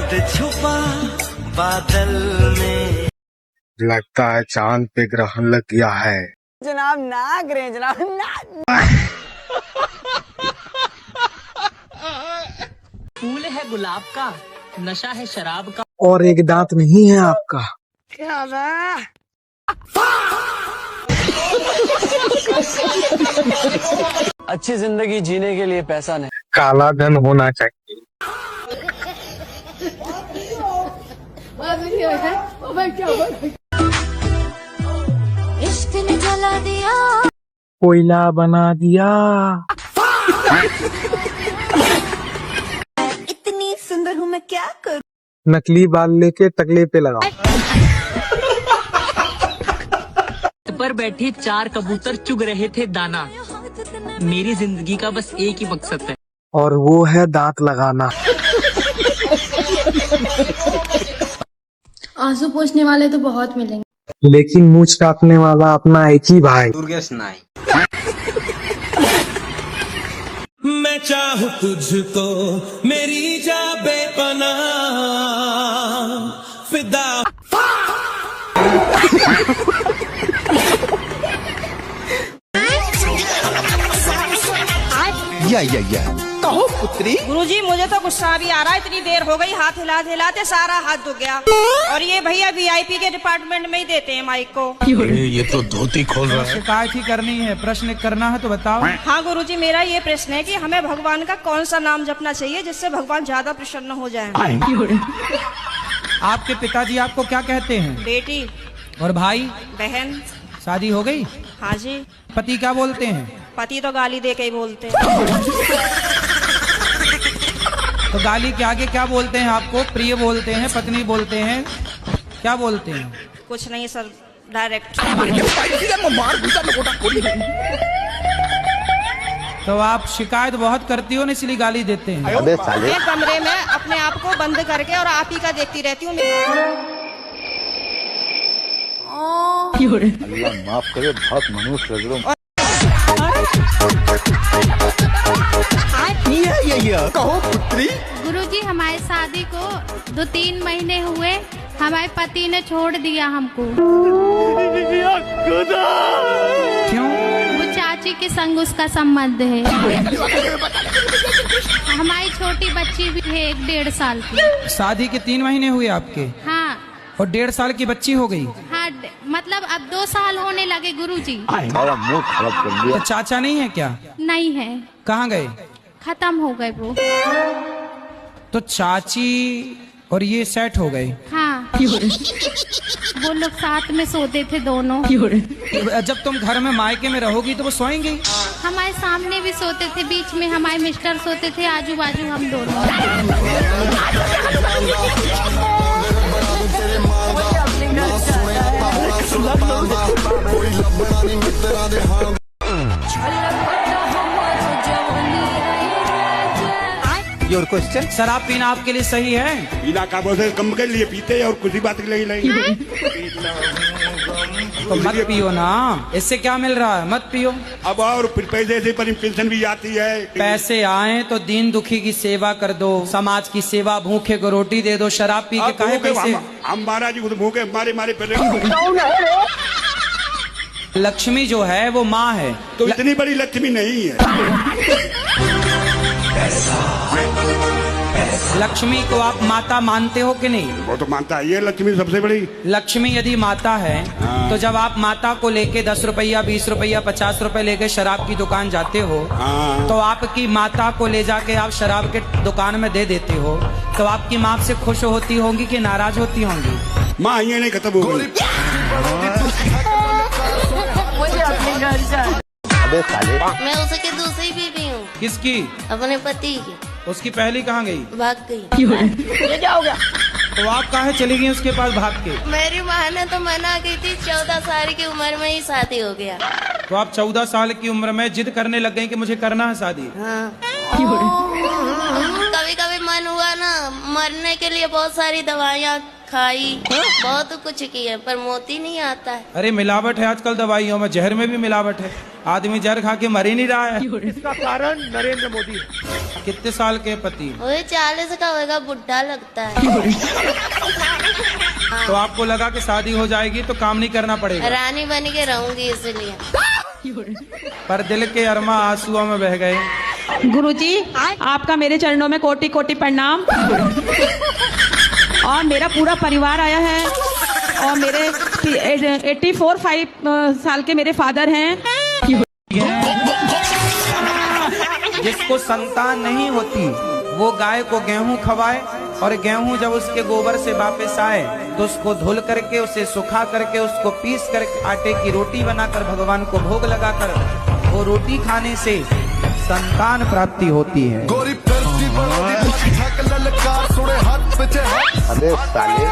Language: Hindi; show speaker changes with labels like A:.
A: दर्द छुपा बादल में।
B: लगता है चांद पे ग्रहण लग गया है।
C: जनाब नाग रहे जनाब
D: फूल है गुलाब का, नशा है शराब का,
B: और एक दांत नहीं है आपका।
C: क्या है?
E: अच्छी जिंदगी जीने के लिए पैसा नहीं,
B: काला धन होना चाहिए।
F: इश्क ने जला दिया,
B: कोयला बना दिया।
F: इतनी सुंदर हूँ मैं क्या करूँ।
B: नकली बाल लेके टकले पे लगाओ।
D: पर बैठे 4 कबूतर चुग रहे थे दाना। मेरी जिंदगी का बस एक ही मकसद है,
B: और वो है दांत लगाना।
G: आंसू पोंछने वाले तो बहुत मिलेंगे,
B: लेकिन मूंछ काटने वाला अपना एक ही भाई।
E: दुर्गेश नाई।
A: मैं चाहूँ तुझको मेरी जा बेपनाह फिदा।
H: या कहो पुत्री।
C: गुरुजी मुझे तो गुस्सा भी आ रहा है, इतनी देर हो गई, हाथ हिलाते हिलाते सारा हाथ दुख गया। और ये भैया वीआईपी के डिपार्टमेंट में ही देते हैं माइक को।
H: ये तो धोती खोल रहा है।
I: शिकायत ही करनी है, प्रश्न करना है तो बताओ।
C: हाँ गुरुजी, मेरा ये प्रश्न है कि हमें भगवान का कौन सा नाम जपना चाहिए जिससे भगवान ज्यादा प्रसन्न हो जाए।
I: आपके पिताजी आपको क्या कहते हैं?
C: बेटी।
I: और भाई
C: बहन।
I: शादी हो गई?
C: हाँ जी।
I: पति क्या बोलते हैं?
C: पति तो गाली दे के ही बोलते।
I: तो गाली के आगे क्या बोलते हैं आपको? प्रिय बोलते हैं, पत्नी बोलते हैं, क्या बोलते हैं?
C: कुछ नहीं सर, डायरेक्ट।
I: तो आप शिकायत बहुत करती हो ना, इसलिए गाली देते हैं।
C: मैं कमरे में अपने आप को बंद करके और आप ही का देखती रहती हूँ।
H: अल्लाह माफ करे, बहुत मनुष्य लग रहा हूँ। कहो पुत्री।
G: गुरुजी हमारी शादी को 2-3 महीने हुए, हमारे पति ने छोड़ दिया हमको।
I: क्यों?
G: वो चाची के संग उसका संबंध है। हमारी छोटी बच्ची भी है 1-1.5 साल की।
I: शादी के 3 महीने हुए आपके?
G: हाँ।
I: और 1.5 साल की बच्ची हो गई?
G: हाँ, मतलब अब 2 साल होने लगे गुरुजी।
H: मुंह खराब कर दिया।
I: तो चाचा नहीं है क्या?
G: नहीं है।
I: कहाँ गए?
G: खत्म हो गए वो।
I: तो चाची और ये सेट हो गए?
G: हाँ। वो लोग साथ में सोते थे दोनों।
I: जब तुम घर में मायके में रहोगी तो वो सोएंगे?
G: हमारे सामने भी सोते थे, बीच में हमारे मिस्टर सोते थे, आजू बाजू हम दोनों।
H: Your question.
I: शराब पीना आपके लिए सही है?
J: पीना का बोलते कम के लिए पीते और कुछ ही बात के लिए नहीं।
I: तो मत पियो ना, इससे क्या मिल रहा है? मत पियो।
J: अब और फिर पैसे से पर पेंशन भी आती है।
I: पैसे आए तो दीन दुखी की सेवा कर दो, समाज की सेवा, भूखे को रोटी दे दो। शराब पी के काहे पैसे?
J: हम महाराज जी खुद भूखे मारे फिर।
I: लक्ष्मी जो है वो माँ है,
J: तो इतनी बड़ी लक्ष्मी नहीं है।
I: लक्ष्मी को आप माता मानते हो कि नहीं?
J: वो तो मानता है, ये लक्ष्मी सबसे बड़ी।
I: लक्ष्मी यदि माता है तो जब आप माता को लेके 10 रुपया, 20 रुपया, 50 रुपए लेके शराब की दुकान जाते हो, तो आपकी माता को ले जाके आप शराब के दुकान में दे देते हो, तो आपकी माँ से खुश होती होंगी कि नाराज होती होंगी?
J: माँ ये नहीं खत्म हो गई।
F: मैं उसकी दूसरी बीवी हूँ।
I: किसकी?
F: अपने पति की।
I: उसकी पहली कहाँ गई?
F: भाग गई।
C: ये क्या हो गया?
I: तो आप काहे चली गई उसके पास भाग के?
F: मेरी माँ ने तो मना की थी, 14 साल की उम्र में ही शादी हो गया।
I: तो आप 14 साल की उम्र में जिद करने लग गई कि मुझे करना है शादी?
F: हाँ। कभी कभी मन हुआ ना, मरने के लिए बहुत सारी दवाइयाँ खाई, बहुत कुछ किया, पर मोती नहीं आता है।
I: अरे मिलावट है आजकल दवाइयों में, जहर में भी मिलावट है। आदमी जहर खा के मर ही नहीं रहा है।
H: इसका कारण नरेंद्र मोदी।
I: कितने साल के पति?
F: वही 40 का होगा, बुढ़ा लगता है।
I: तो आपको लगा कि शादी हो जाएगी तो काम नहीं करना पड़ेगा?
F: रानी बन के रहूंगी इसलिए।
I: पर दिल के अरमा आंसुओं में बह गए।
C: गुरुजी, आपका मेरे चरणों में कोटि कोटि प्रणाम। और मेरा पूरा परिवार आया है और मेरे 84 साल के मेरे फादर हैं।
I: जिसको संतान नहीं होती वो गाय को गेहूं खवाए और गेहूं जब उसके गोबर से वापस आए तो उसको धुल करके उसे सुखा करके उसको पीस करके आटे की रोटी बनाकर भगवान को भोग लगाकर वो रोटी खाने से संतान प्राप्ति होती है।
H: अबे साले